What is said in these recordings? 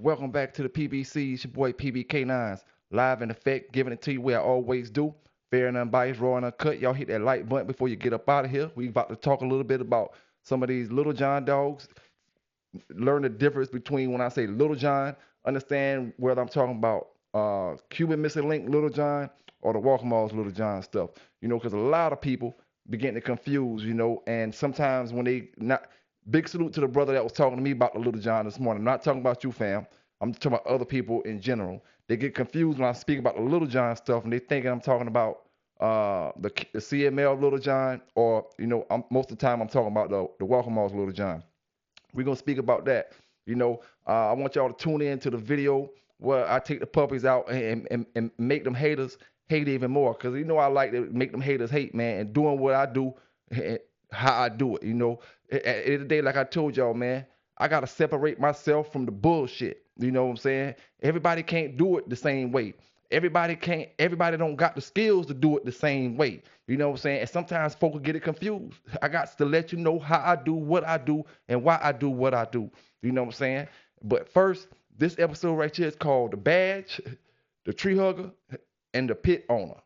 Welcome back to the PBC. It's your boy PBK9s, live in effect, giving it to you where I always do. Fair and unbiased, raw and uncut. Y'all hit that like button before you get up out of here. We about to talk a little bit about some of these little John dogs. Learn the difference between when I say little John, understand whether I'm talking about Cuban missing link little John or the Walkamalls little John stuff. Because a lot of people begin to confuse, and sometimes when they not big salute to the brother that was talking to me about the little John this morning. I'm not talking about you, fam. I'm talking about other people in general. They get confused when I speak about the little John stuff, and they thinking I'm talking about the CML little John, or most of the time I'm talking about the Walkamalls little John. We're gonna speak about that. I want y'all to tune in to the video where I take the puppies out and make them haters hate even more. Cause I like to make them haters hate, man, and doing what I do and how I do it. At the end of the day, like I told y'all, man, I gotta separate myself from the bullshit. You know what I'm saying? Everybody can't do it the same way. Everybody don't got the skills to do it the same way. You know what I'm saying? And sometimes folk will get it confused. I got to let you know how I do what I do and why I do what I do. You know what I'm saying? But first, this episode right here is called The Badge, The Tree Hugger, and The Pit Owner.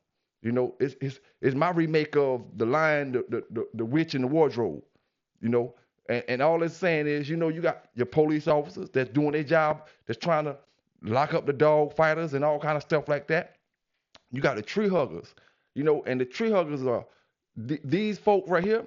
It's my remake of The Lion, the Witch, and the Wardrobe. And all it's saying is, you got your police officers that's doing their job, that's trying to lock up the dog fighters and all kind of stuff like that. You got the tree huggers, and the tree huggers are these folk right here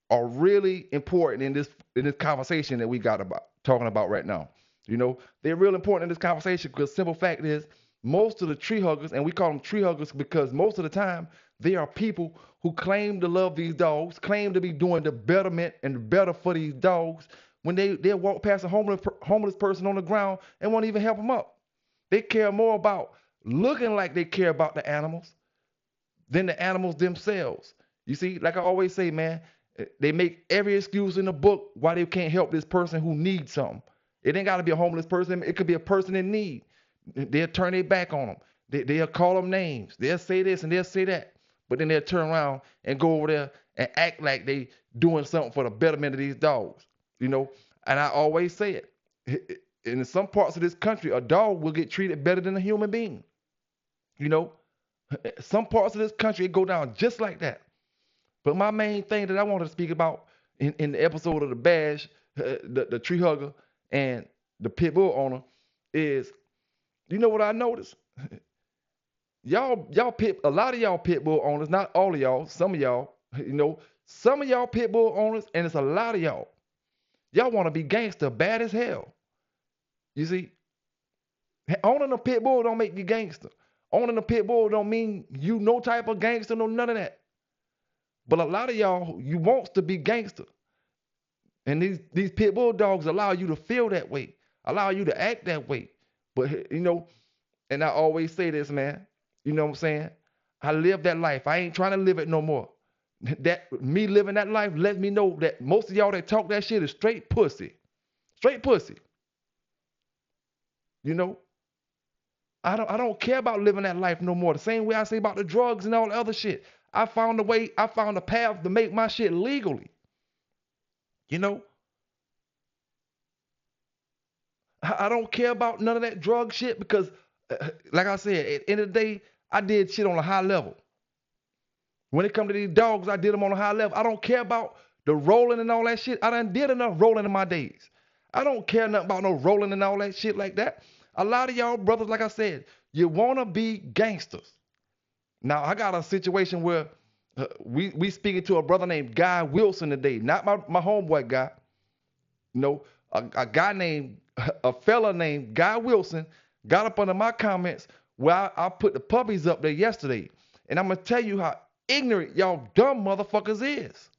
are really important in this conversation that we got about talking about right now. They're real important in this conversation because simple fact is most of the tree huggers, and we call them tree huggers because most of the time they are people who claim to love these dogs, claim to be doing the betterment and the better for these dogs when they'll walk past a homeless person on the ground and won't even help them up. They care more about looking like they care about the animals than the animals themselves. You see, like I always say, man, they make every excuse in the book why they can't help this person who needs something. It ain't got to be a homeless person. It could be a person in need. They'll turn their back on them. They'll call them names. They'll say this and they'll say that. But then they'll turn around and go over there and act like they doing something for the betterment of these dogs. And I always say it. In some parts of this country, a dog will get treated better than a human being. Some parts of this country, it go down just like that. But my main thing that I want to speak about in the episode of The Badge, the tree hugger, and the Pitbull owner is, what I noticed? A lot of y'all Pitbull owners, not all of y'all, some of y'all, some of y'all Pitbull owners, and it's a lot of y'all. Y'all want to be gangster, bad as hell. You see, owning a pit bull don't make you gangster. Owning a pit bull don't mean you no type of gangster, no none of that. But a lot of y'all, you wants to be gangster. And these pit bull dogs allow you to feel that way, allow you to act that way. But, and I always say this, man, you know what I'm saying? I live that life. I ain't trying to live it no more. That me living that life lets me know that most of y'all that talk that shit is straight pussy. Straight pussy. I don't care about living that life no more. The same way I say about the drugs and all the other shit. I found a path to make my shit legally. I don't care about none of that drug shit because, like I said, at the end of the day, I did shit on a high level. When it come to these dogs, I did them on a high level. I don't care about the rolling and all that shit. I done did enough rolling in my days. I don't care nothing about no rolling and all that shit like that. A lot of y'all brothers, like I said, you want to be gangsters. Now, I got a situation where we speaking to a brother named Guy Wilson today. Not my homeboy guy. A fella named Guy Wilson got up under my comments where I put the puppies up there yesterday. And I'm going to tell you how ignorant y'all dumb motherfuckers is.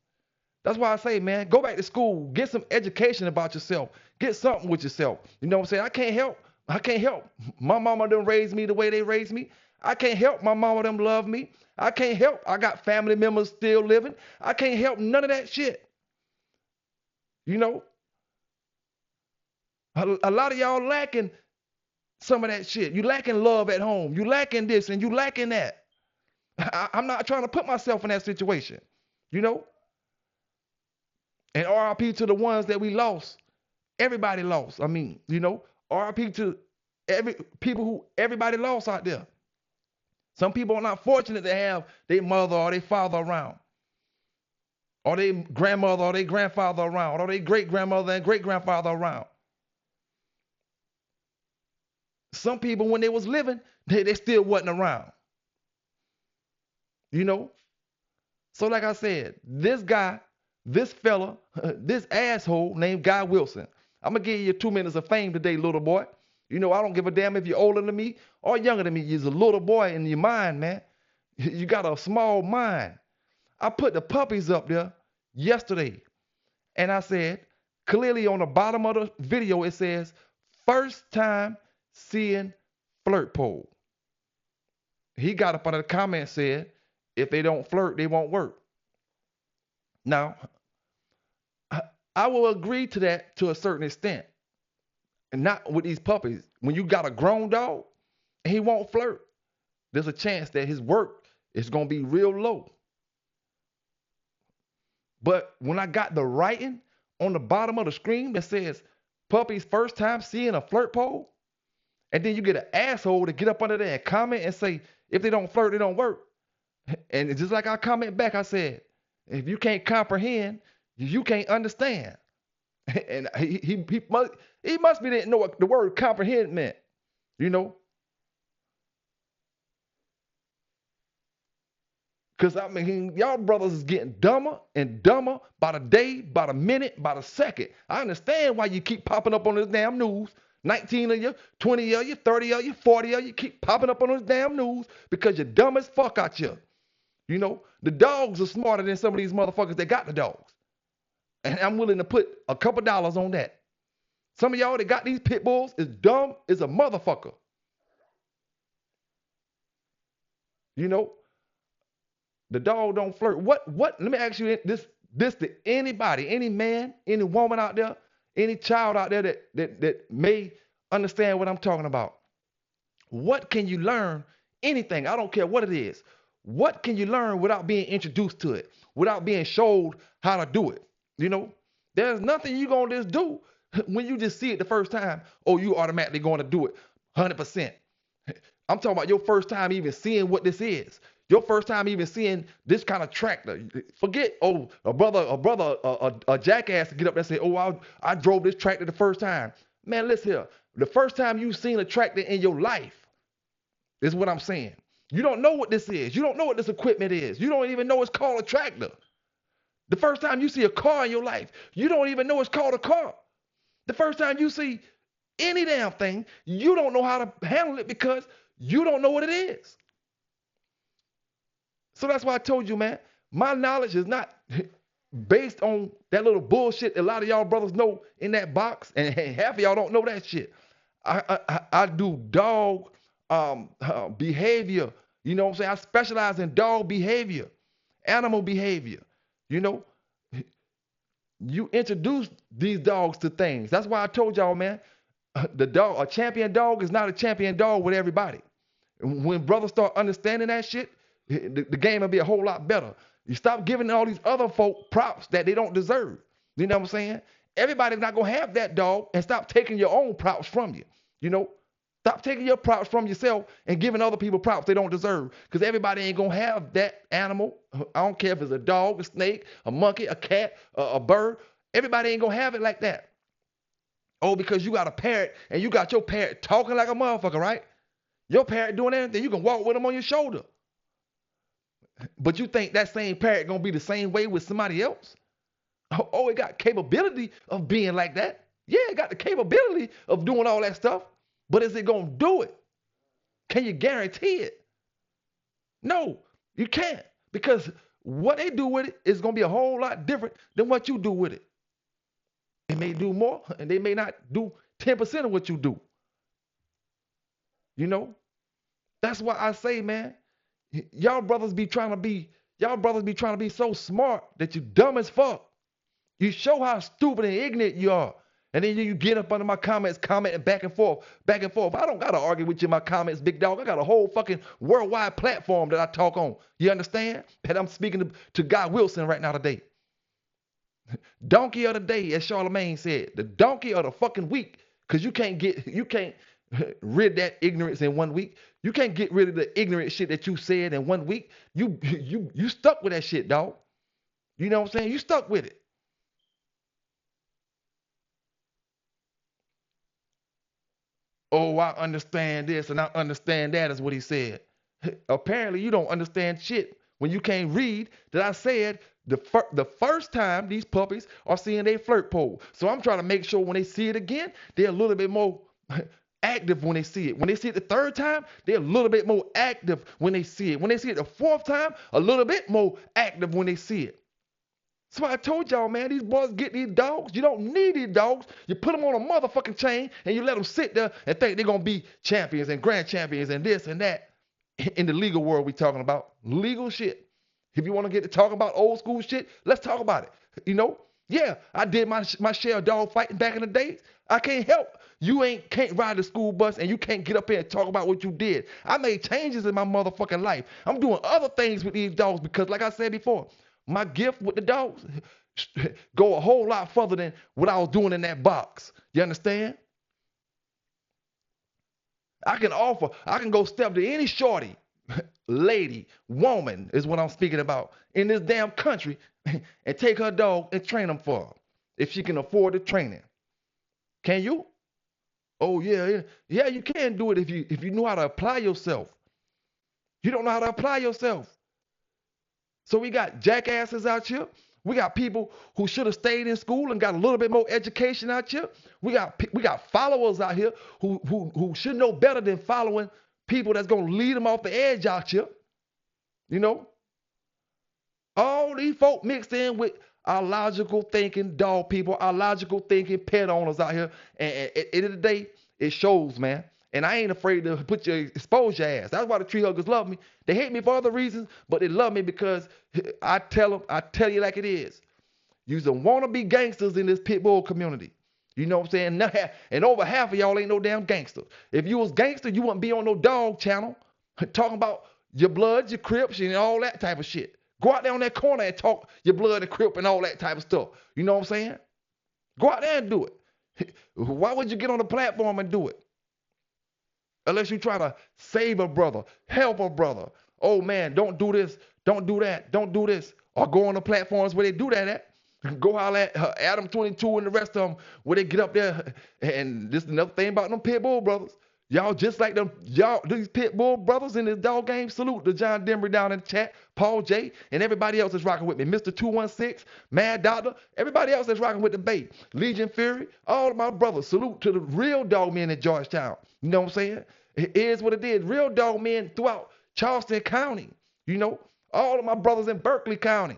That's why I say, man, go back to school, get some education about yourself, get something with yourself. You know what I'm saying? I can't help. My mama done raised me the way they raised me. I can't help my mama them love me. I can't help. I got family members still living. I can't help none of that shit. A lot of y'all lacking some of that shit. You lacking love at home. You lacking this and you lacking that. I'm not trying to put myself in that situation. And RIP to the ones that we lost. Everybody lost. I mean, RIP to every people who everybody lost out there. Some people are not fortunate to have their mother or their father around, or their grandmother or their grandfather around, or their great grandmother and great grandfather around. Some people, when they was living, they still wasn't around. You know? So like I said, this guy, this fella, this asshole named Guy Wilson. I'm gonna give you 2 minutes of fame today, little boy. You know, I don't give a damn if you're older than me or younger than me. You're a little boy in your mind, man. You got a small mind. I put the puppies up there yesterday, and I said, clearly on the bottom of the video, it says, first time seeing flirt pole. He got up under the comment and said, if they don't flirt, they won't work. Now, I will agree to that to a certain extent. And not with these puppies. When you got a grown dog and he won't flirt, there's a chance that his work is going to be real low. But when I got the writing on the bottom of the screen that says puppies first time seeing a flirt pole, and then you get an asshole to get up under there and comment and say, if they don't flirt, they don't work. And just like I comment back, I said, if you can't comprehend, you can't understand. And he must be didn't know what the word comprehend meant, you know. Because I mean, y'all brothers is getting dumber and dumber by the day, by the minute, by the second. I understand why you keep popping up on this damn news. 19 of you, 20 of you, 30 of you, 40 of you keep popping up on this damn news because you're dumb as fuck out here. You know, the dogs are smarter than some of these motherfuckers that got the dogs. And I'm willing to put a couple dollars on that. Some of y'all that got these pit bulls is dumb as a motherfucker. You know, the dog don't flirt. What? Let me ask you this to anybody, any man, any woman out there, any child out there that may understand what I'm talking about. What can you learn? Anything. I don't care what it is. What can you learn without being introduced to it, without being showed how to do it? You know, there's nothing you're going to just do when you just see it the first time. Oh, you automatically going to do it 100%. I'm talking about your first time even seeing what this is. Your first time even seeing this kind of tractor. Forget, oh, a jackass to get up there and say, oh, I drove this tractor the first time. Man, listen here. The first time you've seen a tractor in your life is what I'm saying. You don't know what this is. You don't know what this equipment is. You don't even know it's called a tractor. The first time you see a car in your life, you don't even know it's called a car. The first time you see any damn thing, you don't know how to handle it because you don't know what it is. So that's why I told you, man, my knowledge is not based on that little bullshit a lot of y'all brothers know in that box, and half of y'all don't know that shit. I do dog behavior. You know what I'm saying? I specialize in dog behavior, animal behavior. You know, you introduce these dogs to things. That's why I told y'all, man, a champion dog is not a champion dog with everybody. When brothers start understanding that shit, the game will be a whole lot better. You stop giving all these other folk props that they don't deserve. You know what I'm saying? Everybody's not going to have that dog, and stop taking your own props from you. You know, stop taking your props from yourself and giving other people props they don't deserve, because everybody ain't going to have that animal. I don't care if it's a dog, a snake, a monkey, a cat, a bird. Everybody ain't going to have it like that. Oh, because you got a parrot and you got your parrot talking like a motherfucker, right? Your parrot doing everything. You can walk with him on your shoulder. But you think that same parrot going to be the same way with somebody else? Oh, it got capability of being like that. Yeah, it got the capability of doing all that stuff. But is it going to do it? Can you guarantee it? No, you can't. Because what they do with it is going to be a whole lot different than what you do with it. They may do more, and they may not do 10% of what you do. You know? That's why I say, man, y'all brothers be trying to be so smart that you dumb as fuck. You show how stupid and ignorant you are. And then you get up under my comments, commenting back and forth, back and forth. I don't got to argue with you in my comments, big dog. I got a whole fucking worldwide platform that I talk on. You understand? And I'm speaking to Guy Wilson right now today. Donkey of the day, as Charlemagne said. The donkey of the fucking week Cause you can't rid that ignorance in 1 week. You can't get rid of the ignorant shit that you said in 1 week. You stuck with that shit, dog. You know what I'm saying? You stuck with it. Oh, I understand this and I understand that is what he said. Apparently, you don't understand shit when you can't read that I said the first time these puppies are seeing a flirt pole. So I'm trying to make sure when they see it again, they're a little bit more active when they see it. When they see it the third time, they're a little bit more active when they see it. When they see it the fourth time, a little bit more active when they see it. That's why I told y'all, man, these boys get these dogs. You don't need these dogs. You put them on a motherfucking chain and you let them sit there and think they're going to be champions and grand champions and this and that. In the legal world we talking about. Legal shit. If you want to get to talk about old school shit, let's talk about it. You know? Yeah, I did my share of dog fighting back in the days. I can't help. Can't ride the school bus and you can't get up here and talk about what you did. I made changes in my motherfucking life. I'm doing other things with these dogs because, like I said before, my gift with the dogs go a whole lot further than what I was doing in that box. You understand? I can go step to any shorty, lady, woman is what I'm speaking about in this damn country and take her dog and train them for her if she can afford the training. Can you? Oh yeah, yeah, yeah. You can do it if you know how to apply yourself. You don't know how to apply yourself. So we got jackasses out here. We got people who should have stayed in school and got a little bit more education out here. We got followers out here who should know better than following people that's gonna lead them off the edge out here. You know, all these folk mixed in with our logical thinking dog people, our logical thinking pet owners out here. And at the end of the day, it shows, man. And I ain't afraid to expose your ass. That's why the tree huggers love me. They hate me for other reasons, but they love me because I tell you like it is. You's a wannabe gangsters in this Pitbull community. You know what I'm saying? And over half of y'all ain't no damn gangster. If you was gangster, you wouldn't be on no dog channel talking about your bloods, your crips, and all that type of shit. Go out there on that corner and talk your blood and crip and all that type of stuff. You know what I'm saying? Go out there and do it. Why would you get on the platform and do it? Unless you try to save a brother, help a brother. Oh man, don't do this, don't do that, don't do this. Or go on the platforms where they do that at. Go holler at Adam 22 and the rest of them where they get up there. And this is another thing about them Pitbull brothers. Y'all just like them, y'all, these Pitbull brothers in this dog game. Salute to John Denver down in the chat, Paul J, and everybody else that's rocking with me. Mr. 216, Mad Doctor, everybody else that's rocking with the Bay. Legion Fury, all of my brothers. Salute to the real dog men in Georgetown. You know what I'm saying? It is what it is. Real dog men throughout Charleston County. You know, all of my brothers in Berkeley County.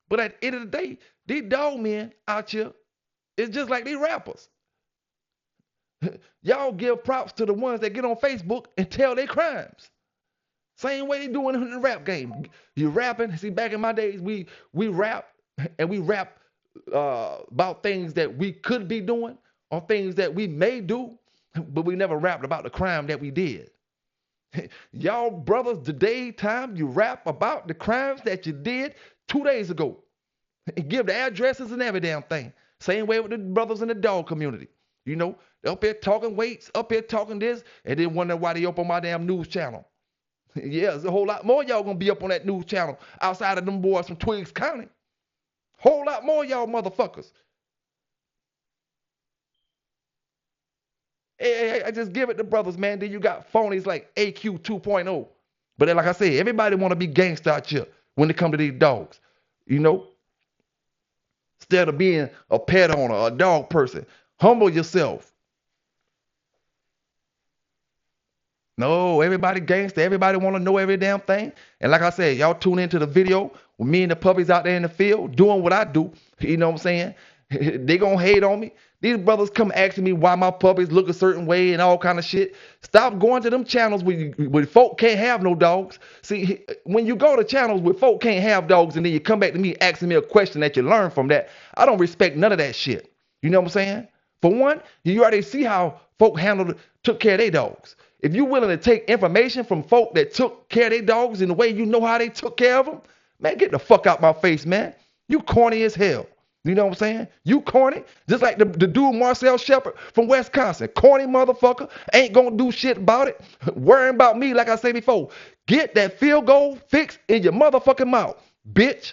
But at the end of the day, these dog men out here, it's just like these rappers. Y'all give props to the ones that get on Facebook and tell their crimes. Same way they doing in the rap game. You rapping. See, back in my days, we rap and we rap about things that we could be doing or things that we may do, but we never rapped about the crime that we did. Y'all brothers, today time you rap about the crimes that you did 2 days ago. And give the addresses and every damn thing. Same way with the brothers in the dog community. You know, they're up here talking weights, up here talking this, and then wonder why they up on my damn news channel. Yeah, there's a whole lot more y'all gonna be up on that news channel outside of them boys from Twiggs County. Whole lot more y'all motherfuckers. Hey, I just give it to brothers, man. Then you got phonies like AQ 2.0. But then, like I said, everybody want to be gangsta out here when it come to these dogs. You know? Instead of being a pet owner, a dog person, humble yourself. No, everybody gangster. Everybody want to know every damn thing. And like I said, y'all tune into the video with me and the puppies out there in the field doing what I do. You know what I'm saying? They gonna hate on me. These brothers come asking me why my puppies look a certain way and all kind of shit. Stop going to them channels where folk can't have no dogs. See, when you go to channels where folk can't have dogs and then you come back to me asking me a question that you learn from that, I don't respect none of that shit. You know what I'm saying? For one, you already see how folk took care of their dogs. If you're willing to take information from folk that took care of their dogs in the way you know how they took care of them, man, get the fuck out my face, man. You corny as hell. You know what I'm saying? You corny, just like the dude Marcel Shepard from Wisconsin. Corny motherfucker, ain't gonna do shit about it. Worrying about me, like I said before. Get that field goal fixed in your motherfucking mouth, bitch.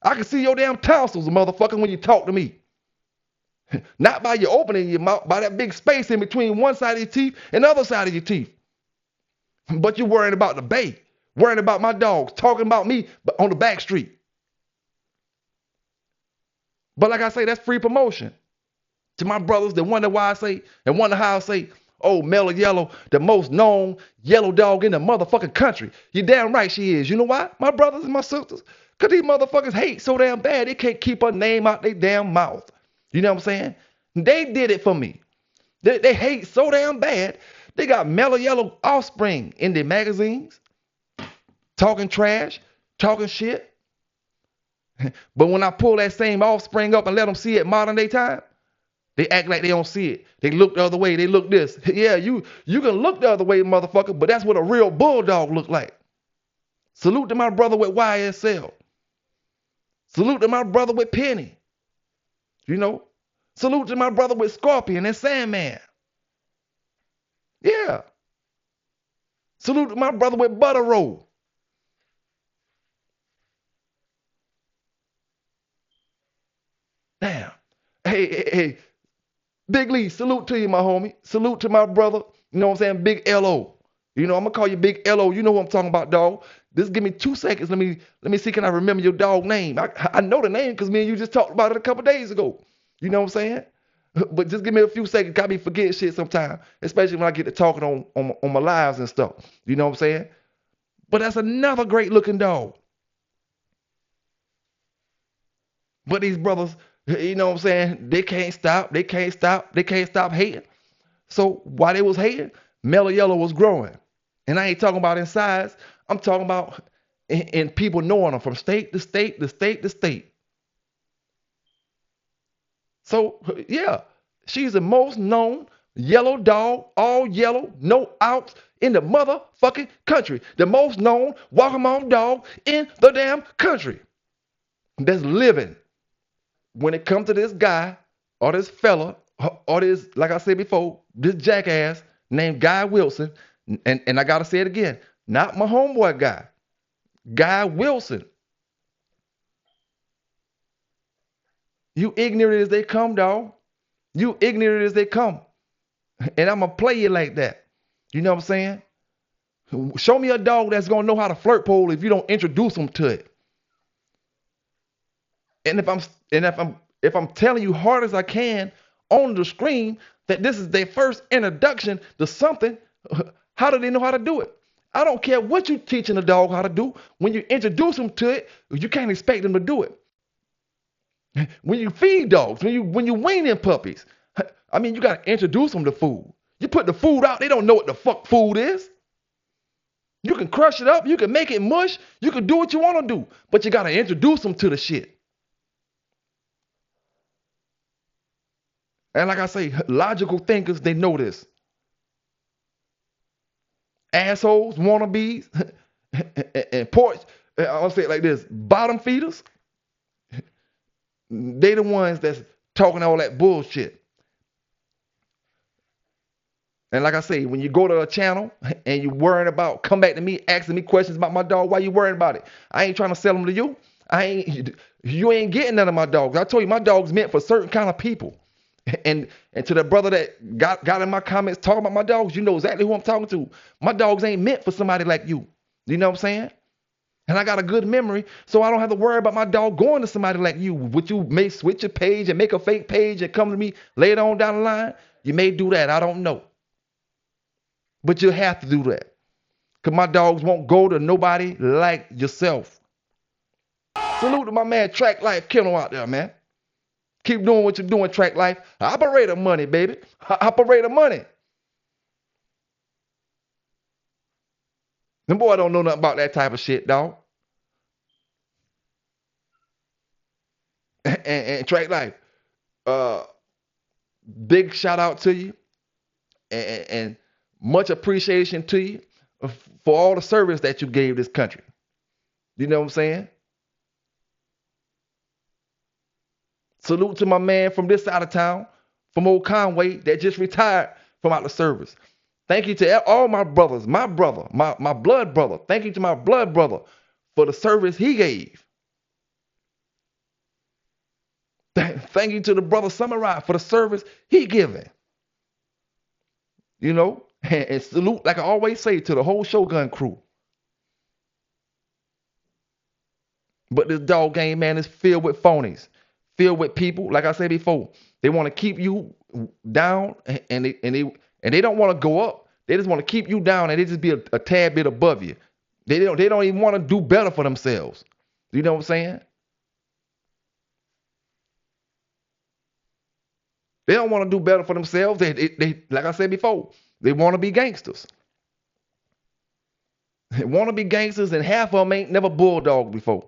I can see your damn tonsils, motherfucker, when you talk to me. Not by you opening your mouth, by that big space in between one side of your teeth and the other side of your teeth. But you worrying about the bay, worrying about my dogs, talking about me on the back street. But like I say, that's free promotion. To my brothers that wonder why I say, and wonder how I say, oh, Mellow Yellow, the most known yellow dog in the motherfucking country. You damn right she is. You know why? My brothers and my sisters. Because these motherfuckers hate so damn bad, they can't keep her name out their damn mouth. You know what I'm saying? They did it for me. They hate so damn bad, they got Mellow Yellow offspring in their magazines, talking trash, talking shit. But when I pull that same offspring up and let them see it modern day time, they act like they don't see it. They look the other way. They look this. Yeah, you can look the other way, motherfucker, but that's what a real bulldog look like. Salute to my brother with YSL. Salute to my brother with Penny. You know, salute to my brother with Scorpion and Sandman. Yeah. Salute to my brother with Butter Roll. Damn. Hey. Big Lee, salute to you, my homie. Salute to my brother. You know what I'm saying? Big L.O. You know, I'm going to call you Big L.O. You know what I'm talking about, dog. Just give me 2 seconds. Let me see, can I remember your dog name? I know the name because me and you just talked about it a couple days ago. You know what I'm saying? But just give me a few seconds. Got me forget shit sometime, especially when I get to talking on my lives and stuff. You know what I'm saying? But that's another great looking dog. But these brothers, you know what I'm saying? They can't stop. They can't stop hating. So while they was hating, Mellow Yellow was growing. And I ain't talking about in size. I'm talking about in people knowing them from state to state to state to state. So yeah, she's the most known yellow dog, all yellow, no outs in the motherfucking country. The most known walk 'em on dog in the damn country that's living. When it comes to this guy or this fella or this, like I said before, this jackass named Guy Wilson, and I gotta say it again, not my homeboy guy, Guy Wilson. You ignorant as they come, dog. You ignorant as they come. And I'm gonna play you like that. You know what I'm saying? Show me a dog that's gonna know how to flirt pole if you don't introduce them to it. And if I'm telling you hard as I can on the screen that this is their first introduction to something, how do they know how to do it? I don't care what you teaching a dog how to do. When you introduce them to it, you can't expect them to do it. When you feed dogs, when you wean them puppies, I mean you gotta introduce them to food. You put the food out, they don't know what the fuck food is. You can crush it up, you can make it mush, you can do what you want to do, but you gotta introduce them to the shit. And like I say, logical thinkers, they know this. Assholes, wannabes, and porch, I'll say it like this, bottom feeders, they the ones that's talking all that bullshit. And like I say, when you go to a channel and you worrying about, come back to me, asking me questions about my dog, why you worrying about it? I ain't trying to sell them to you. You ain't getting none of my dogs. I told you my dog's meant for certain kind of people. And to the brother that got in my comments talking about my dogs, you know exactly who I'm talking to. My dogs ain't meant for somebody like you. You know what I'm saying? And I got a good memory, so I don't have to worry about my dog going to somebody like you. Would you may switch your page and make a fake page and come to me later on down the line? You may do that. I don't know. But you have to do that. Because my dogs won't go to nobody like yourself. Salute to my man Track Life Kennel out there, man. Keep doing what you're doing, Track Life. Operator money, baby. Operator money. Them boy don't know nothing about that type of shit, dog. And Track Life, uh, big shout out to you, and much appreciation to you for all the service that you gave this country. You know what I'm saying? Salute to my man from this side of town, from old Conway, that just retired from out the service. Thank you to all my brothers, my brother, my blood brother. Thank you to my blood brother for the service he gave. Thank you to the brother Samurai for the service he given. You know, and salute, like I always say, to the whole Shogun crew. But this dog game, man, is filled with phonies, filled with people. Like I said before, they want to keep you down, and they don't want to go up. They just want to keep you down, and they just be a tad bit above you. They don't even want to do better for themselves. You know what I'm saying? They don't want to do better for themselves. They like I said before, they want to be gangsters. They want to be gangsters, and half of them ain't never bulldog before.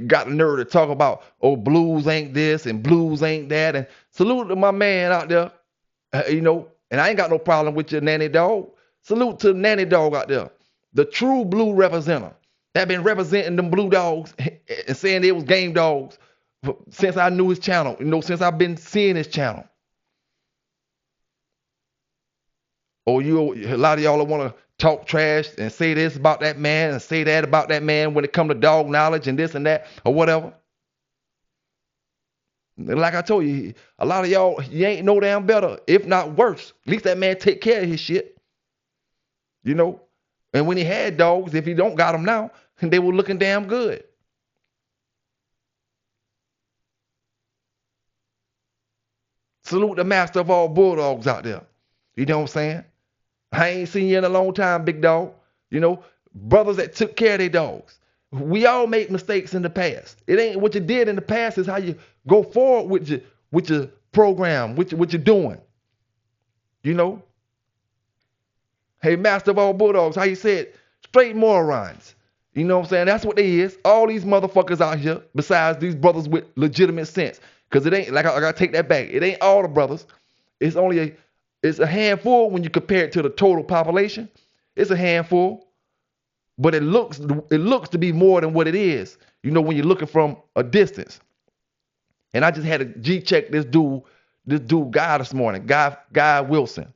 Got the nerve to talk about, oh, blues ain't this and blues ain't that. And salute to my man out there, and I ain't got no problem with your nanny dog. Salute to nanny dog out there, the true blue representative that been representing them blue dogs and saying they was game dogs since I knew his channel, since I've been seeing his channel. Or a lot of y'all want to talk trash and say this about that man and say that about that man when it come to dog knowledge and this and that or whatever. Like I told you, a lot of y'all, you ain't no damn better, if not worse. At least that man take care of his shit. And when he had dogs, if he don't got them now, they were looking damn good. Salute the master of all bulldogs out there. You know what I'm saying? I ain't seen you in a long time, big dog. Brothers that took care of their dogs. We all make mistakes in the past. It ain't what you did in the past, is how you go forward with your program, what you're doing. Hey, master of all bulldogs, how you said, straight morons. You know what I'm saying? That's what they is. All these motherfuckers out here, besides these brothers with legitimate sense. Because it ain't, like I gotta take that back. It ain't all the brothers. It's a handful when you compare it to the total population. It's a handful. But it looks to be more than what it is, when you're looking from a distance. And I just had to G-check this dude guy this morning, Guy Wilson.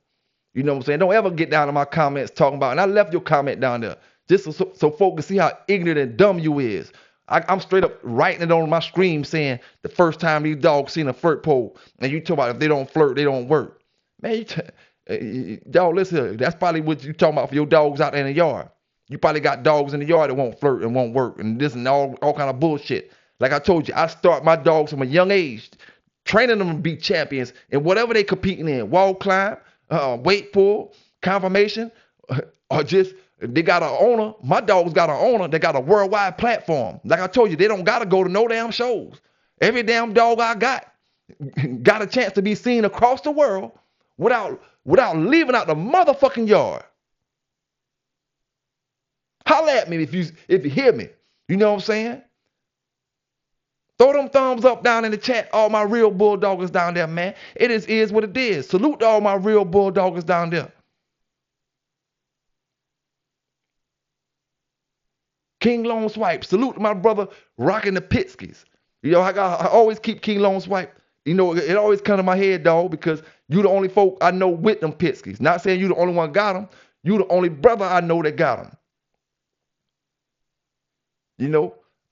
You know what I'm saying? Don't ever get down to my comments talking about, and I left your comment down there just so folks can see how ignorant and dumb you is. I'm straight up writing it on my screen saying the first time these dogs seen a flirt pole, and you talk about if they don't flirt, they don't work. Man, dog, listen here. That's probably what you talking about for your dogs out there in the yard. You probably got dogs in the yard that won't flirt and won't work and this and all kind of bullshit. Like I told you, I start my dogs from a young age, training them to be champions in whatever they competing in. Wall climb, weight pull, confirmation, or just they got an owner. My dogs got an owner that got a worldwide platform. Like I told you, they don't got to go to no damn shows. Every damn dog I got a chance to be seen across the world without leaving out the motherfucking yard. Holla at me if you hear me. You know what I'm saying? Throw them thumbs up down in the chat. All my real bulldoggers down there, man. It is what it is. Salute to all my real bulldoggers down there. King Long Swipe. Salute to my brother rocking the Pitskis. I always keep King Long Swipe. It always come to my head, dog, because you the only folk I know with them Pitskis. Not saying you the only one got them. You the only brother I know that got them.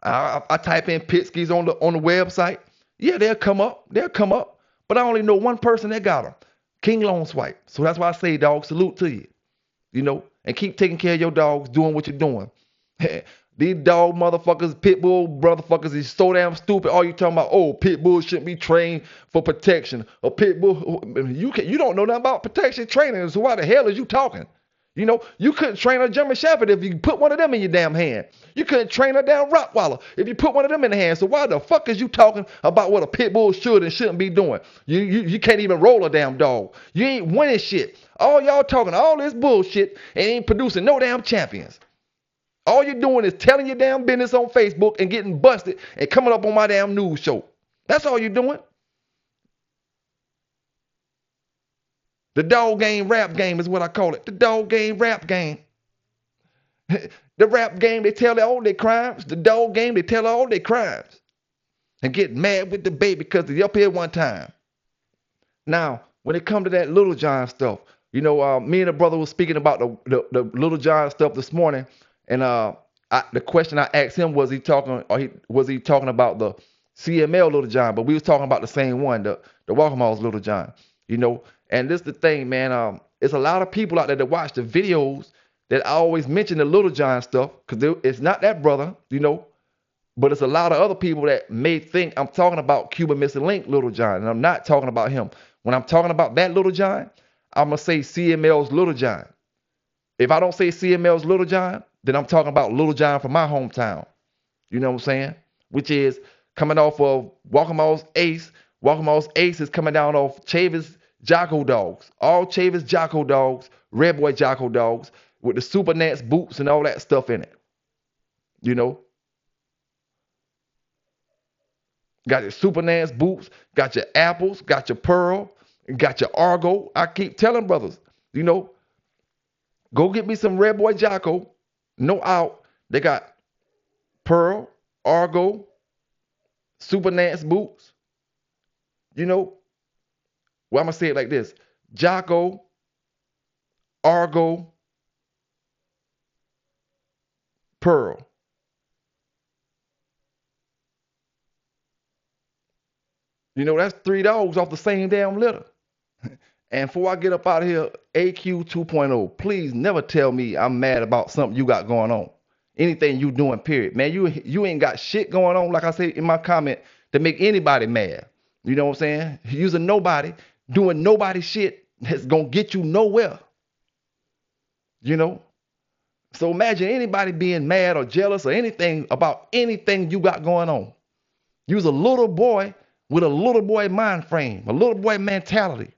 I type in Pitskis on the website. Yeah, they'll come up. But I only know one person that got them. King Long Swipe. So that's why I say, dog, salute to you. And keep taking care of your dogs, doing what you're doing. These dog motherfuckers, Pitbull motherfuckers is so damn stupid. All you talking about, oh, Pitbull shouldn't be trained for protection. Or Pitbull, you don't know nothing about protection training. So why the hell is you talking? You couldn't train a German Shepherd if you put one of them in your damn hand. You couldn't train a damn Rottweiler if you put one of them in the hand. So why the fuck is you talking about what a Pitbull should and shouldn't be doing? You can't even roll a damn dog. You ain't winning shit. All y'all talking all this bullshit and ain't producing no damn champions. All you're doing is telling your damn business on Facebook and getting busted and coming up on my damn news show. That's all you're doing. The dog game rap game is what I call it. The dog game rap game. The rap game, they tell all their crimes. The dog game, they tell all their crimes. and get mad with the baby because they up here one time. Now, when it come to that Little John stuff, me and the brother was speaking about the Little John stuff this morning, and the question I asked him was was he talking about the CML Little John, but we was talking about the same one, the Walkmall's Little John, you know. And this the thing, man. It's a lot of people out there that watch the videos that I always mention the Little John stuff because it's not that brother, but it's a lot of other people that may think I'm talking about Cuban Missing Link Little John, and I'm not talking about him. When I'm talking about that Little John, I'm going to say CML's Little John. If I don't say CML's Little John, then I'm talking about Little John from my hometown. You know what I'm saying? Which is coming off of Walkmall's Ace. Walkmall's Ace is coming down off Chavis Jocko dogs. All Chavis Jocko dogs, Red Boy Jocko dogs, with the Super Nats boots and all that stuff in it. You know? Got your Super Nats boots, got your apples, got your pearl, and got your Argo. I keep telling brothers, go get me some Red Boy Jocko. No out. They got pearl, Argo, Super Nats boots. Well, I'm going to say it like this. Jocko, Argo, pearl. That's 3 dogs off the same damn litter. And before I get up out of here, AQ 2.0, please never tell me I'm mad about something you got going on. Anything you doing, period. Man, you ain't got shit going on, like I said in my comment, to make anybody mad. You know what I'm saying? Using nobody, doing nobody shit that's going to get you nowhere. So imagine anybody being mad or jealous or anything about anything you got going on. You's a little boy with a little boy mind frame, a little boy mentality.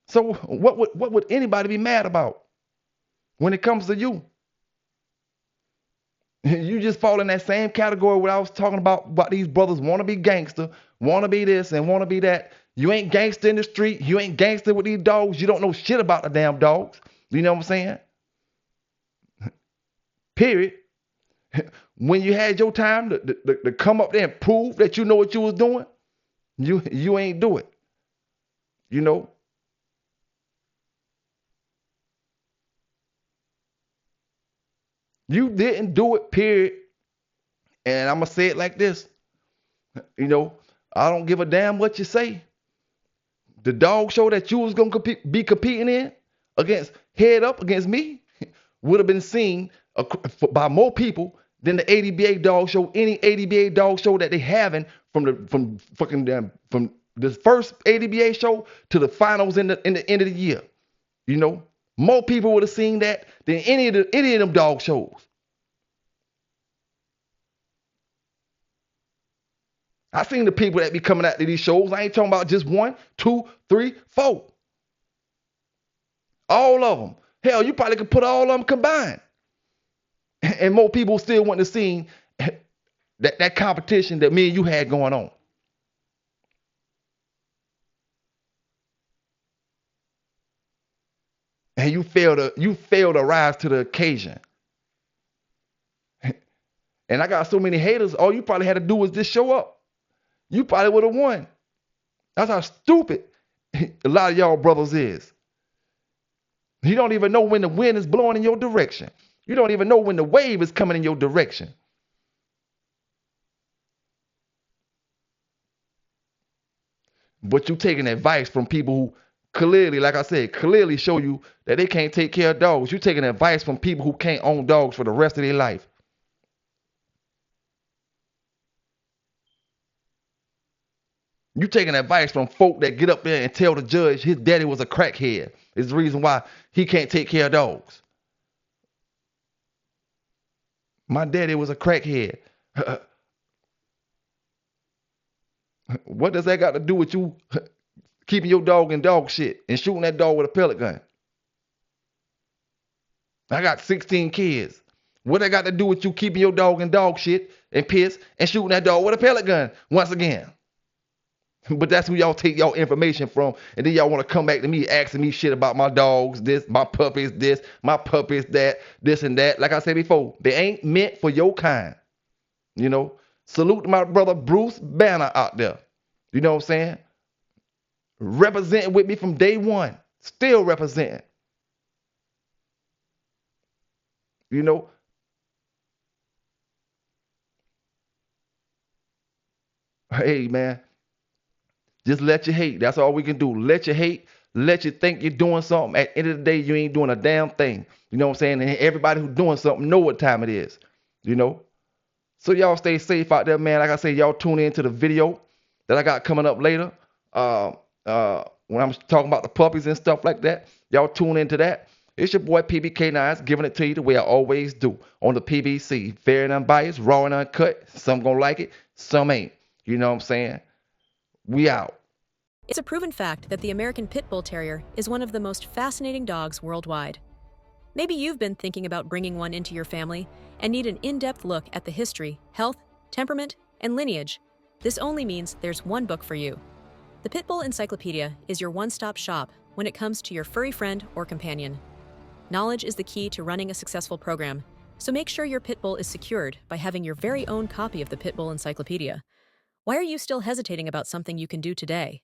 So what would anybody be mad about when it comes to you? You just fall in that same category where I was talking about these brothers want to be gangster, want to be this and want to be that. You ain't gangster in the street. You ain't gangster with these dogs. You don't know shit about the damn dogs. You know what I'm saying? Period. When you had your time to come up there and prove that you know what you was doing, you ain't do it. You didn't do it, period. And I'm going to say it like this. I don't give a damn what you say. The dog show that you was going to be competing in head up against me would have been seen by more people than the ADBA dog show, any ADBA dog show that they having from the first ADBA show to the finals in the end of the year. More people would have seen that than any of them dog shows. I seen the people that be coming out to these shows. I ain't talking about just 1, 2, 3, 4. All of them. Hell, you probably could put all of them combined. And more people still want to see that competition that me and you had going on. And you fail to rise to the occasion. And I got so many haters, all you probably had to do was just show up. You probably would have won. That's how stupid a lot of y'all brothers is. You don't even know when the wind is blowing in your direction. You don't even know when the wave is coming in your direction. But you taking advice from people who clearly, like I said, clearly show you that they can't take care of dogs. You taking advice from people who can't own dogs for the rest of their life. You taking advice from folk that get up there and tell the judge his daddy was a crackhead. Is the reason why he can't take care of dogs. My daddy was a crackhead. What does that got to do with you keeping your dog in dog shit and shooting that dog with a pellet gun? I got 16 kids. What that got to do with you keeping your dog in dog shit and piss and shooting that dog with a pellet gun once again? But that's who y'all take y'all information from, and then y'all want to come back to me asking me shit about my dogs, this, my puppies, this, my puppies, that, this and that. Like I said before, they ain't meant for your kind, Salute to my brother Bruce Banner out there. You know what I'm saying? Representing with me from day one. Still representing. You know, hey man, just let you hate. That's all we can do. Let you hate. Let you think you're doing something. At the end of the day, you ain't doing a damn thing. You know what I'm saying? And everybody who's doing something know what time it is. You know? So y'all stay safe out there, man. Like I say, y'all tune in to the video that I got coming up later. When I'm talking about the puppies and stuff like that, y'all tune into that. It's your boy PBK9s giving it to you the way I always do on the PBC. Fair and unbiased, raw and uncut. Some gonna like it, some ain't. You know what I'm saying? We out. It's a proven fact that the American Pitbull Terrier is one of the most fascinating dogs worldwide. Maybe you've been thinking about bringing one into your family and need an in-depth look at the history, health, temperament, and lineage. This only means there's one book for you. The Pitbull Encyclopedia is your one-stop shop when it comes to your furry friend or companion. Knowledge is the key to running a successful program, so make sure your Pitbull is secured by having your very own copy of the Pitbull Encyclopedia. Why are you still hesitating about something you can do today?